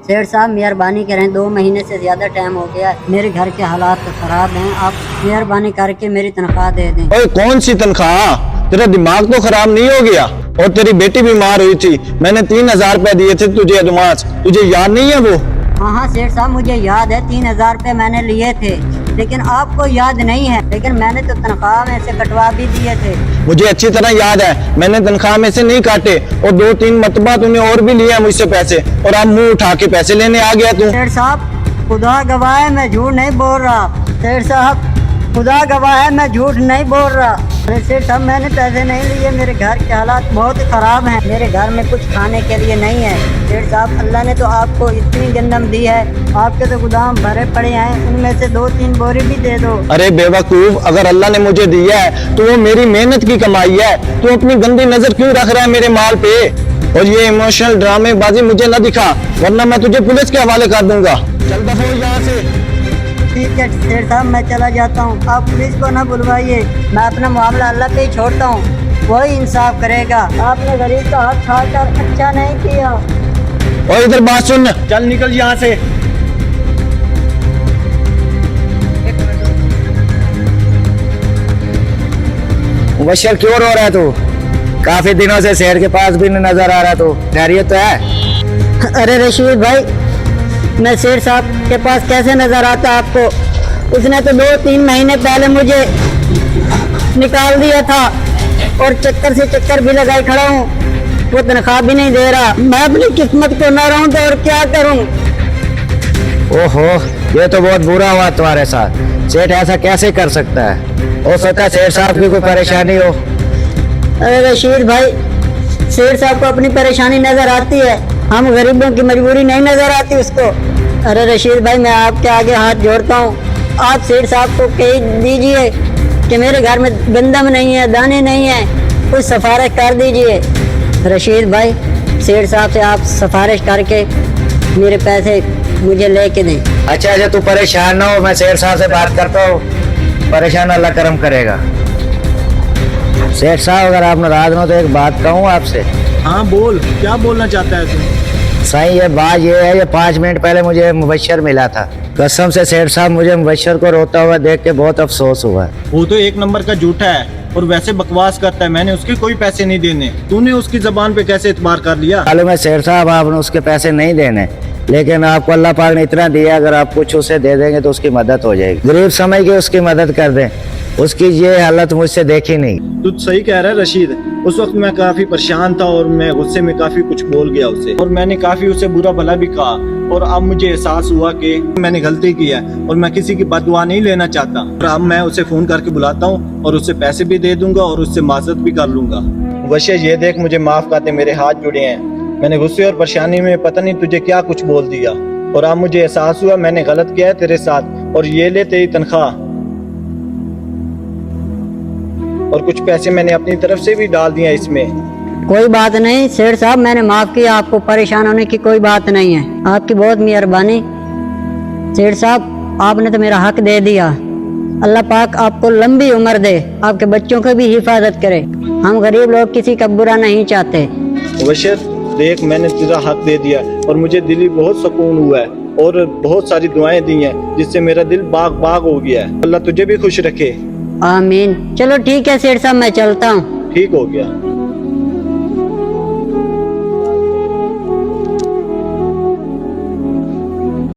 सेठ साहब मेहरबानी करें, 2 महीने से ज्यादा टाइम हो गया, मेरे घर के हालात तो खराब हैं, आप मेहरबानी करके मेरी तनख्वाह दे दें। ओए कौन सी तनख्वाह? तेरा दिमाग तो खराब नहीं हो गया? और तेरी बेटी बीमार हुई थी, मैंने 3000 रुपए दिए थे तुझे एडवांस, तुझे याद नहीं है वो? हाँ सेठ साहब मुझे याद है, 3000 रुपए मैंने लिए थे, लेकिन आपको याद नहीं है। लेकिन मैंने तो तनख्वाह में से कटवा भी दिए थे। मुझे अच्छी तरह याद है, मैंने तनख्वाह में से नहीं काटे और 2-3 मरतबा तूने और भी लिए मुझसे पैसे, और अब मुंह उठा के पैसे लेने आ गया तू। सेठ साहब खुदा गवाह है, मैं झूठ नहीं बोल रहा। सेठ साहब खुदा गवाह है, मैं झूठ नहीं बोल रहा। अरे सेठ साहब मैंने पैसे नहीं लिए, मेरे घर के हालात बहुत खराब हैं, मेरे घर में कुछ खाने के लिए नहीं है। सेठ साहब अल्लाह ने तो आपको इतनी गंदम दी है, आपके तो गोदाम भरे पड़े हैं, उनमें से 2-3 बोरी भी दे दो। अरे बेवकूफ, अगर अल्लाह ने मुझे दिया है तो वो मेरी मेहनत की कमाई है, तू अपनी गंदी नजर क्यों रख रहा है मेरे माल पे? और ये इमोशनल ड्रामेबाजी मुझे न दिखा, वरना मैं तुझे पुलिस के हवाले कर दूंगा। चल दफो यहाँ से। ठीक है सेठ साहब मैं चला जाता हूँ, आप पुलिस को ना बुलवाइए, मैं अपना मामला अल्लाह पे ही छोड़ता हूँ, वही इंसाफ करेगा। आपने गरीब का हाथ खाकर अच्छा नहीं किया। और इधर बात सुन, चल निकल यहाँ से। मुबशर क्यों रो रहा है तू? काफी दिनों से शहर के पास भी नहीं नजर आ रहा तू, खैरियत तो है? अरे रशीद भाई, मैं सेठ साहब के पास कैसे नजर आता आपको? उसने तो 2-3 महीने पहले मुझे निकाल दिया था और चक्कर से चक्कर भी लगाए खड़ा हूँ, वो तनख्वाह भी नहीं दे रहा। मैं अपनी किस्मत को न रहूं तो और क्या करूं? ओहो, ये तो बहुत बुरा हुआ तुम्हारे साथ। सेठ ऐसा कैसे कर सकता है? हो सकता है सेठ साहब की कोई परेशानी हो। अरे रशीद भाई, सेठ साहब को अपनी परेशानी नजर आती है, हम गरीबों की मजबूरी नहीं नजर आती उसको। अरे रशीद भाई मैं आपके आगे हाथ जोड़ता हूँ, आप सेठ साहब को कह दीजिए कि मेरे घर में गंदम नहीं है, दाने नहीं है, कुछ सिफारिश कर दीजिए। रशीद भाई सेठ साहब से आप सिफारिश करके मेरे पैसे मुझे लेके दें। अच्छा तू परेशान ना हो, मैं सेठ साहब से बात करता हूँ, परेशान अल्लाह करम करेगा। सेठ साहब अगर आप नाराज हो तो एक बात कहूँ आपसे। हाँ बोल, क्या बोलना चाहता है तू? सही ये बात ये है, ये 5 मिनट पहले मुझे मुबशर मिला था, कसम से सेठ साहब मुझे मुबशर को रोता हुआ देख के बहुत अफसोस हुआ। वो तो 1 नंबर का झूठा है और वैसे बकवास करता है, मैंने उसके कोई पैसे नहीं देने। तूने उसकी जबान पे कैसे एतबार कर लिया? मालूम है सेठ साहब आपने उसके पैसे नहीं देने, लेकिन आपको अल्लाह पाक ने इतना दिया, अगर आप कुछ उसे दे देंगे तो उसकी मदद हो जाएगी। गरीब समझ के उसकी मदद कर दें, उसकी ये हालत मुझसे देखी नहीं। तू सही कह रहा है रशीद, उस वक्त मैं काफी परेशान था और मैं गुस्से में काफी कुछ बोल गया उसे, और मैंने काफी उसे बुरा भला भी कहा, और अब मुझे एहसास हुआ कि मैंने गलती की है और मैं किसी की बददुआ नहीं लेना चाहता। और अब मैं उसे फोन करके बुलाता हूँ और उससे पैसे भी दे दूंगा और उससे माजरत भी कर लूंगा। वैसे ये देख मुझे माफ कर दे, मेरे हाथ जुड़े हैं, मैंने गुस्से और परेशानी में पता नहीं तुझे क्या कुछ बोल दिया, और अब मुझे एहसास हुआ मैंने गलत किया है तेरे साथ। और ये ले तेरी तनख्वाह, और कुछ पैसे मैंने अपनी तरफ से भी डाल दिया इसमें। कोई बात नहीं सेठ साहब, मैंने माफ किया, आपको परेशान होने की कोई बात नहीं है, आपकी बहुत मेहरबानी। सेठ साहब आपने तो मेरा हक दे दिया, अल्लाह पाक आपको लंबी उम्र दे, आपके बच्चों की भी हिफाजत करे, हम गरीब लोग किसी का बुरा नहीं चाहते। मुबशर देख, मैंने तेरा हक दे दिया और मुझे दिली बहुत सुकून हुआ है और बहुत सारी दुआएं दी हैं, जिससे मेरा दिल बाग बाग हो गया है। अल्लाह तुझे भी खुश रखे। आमीन। चलो ठीक है सेठ साहब, मैं चलता हूँ। ठीक हो गया।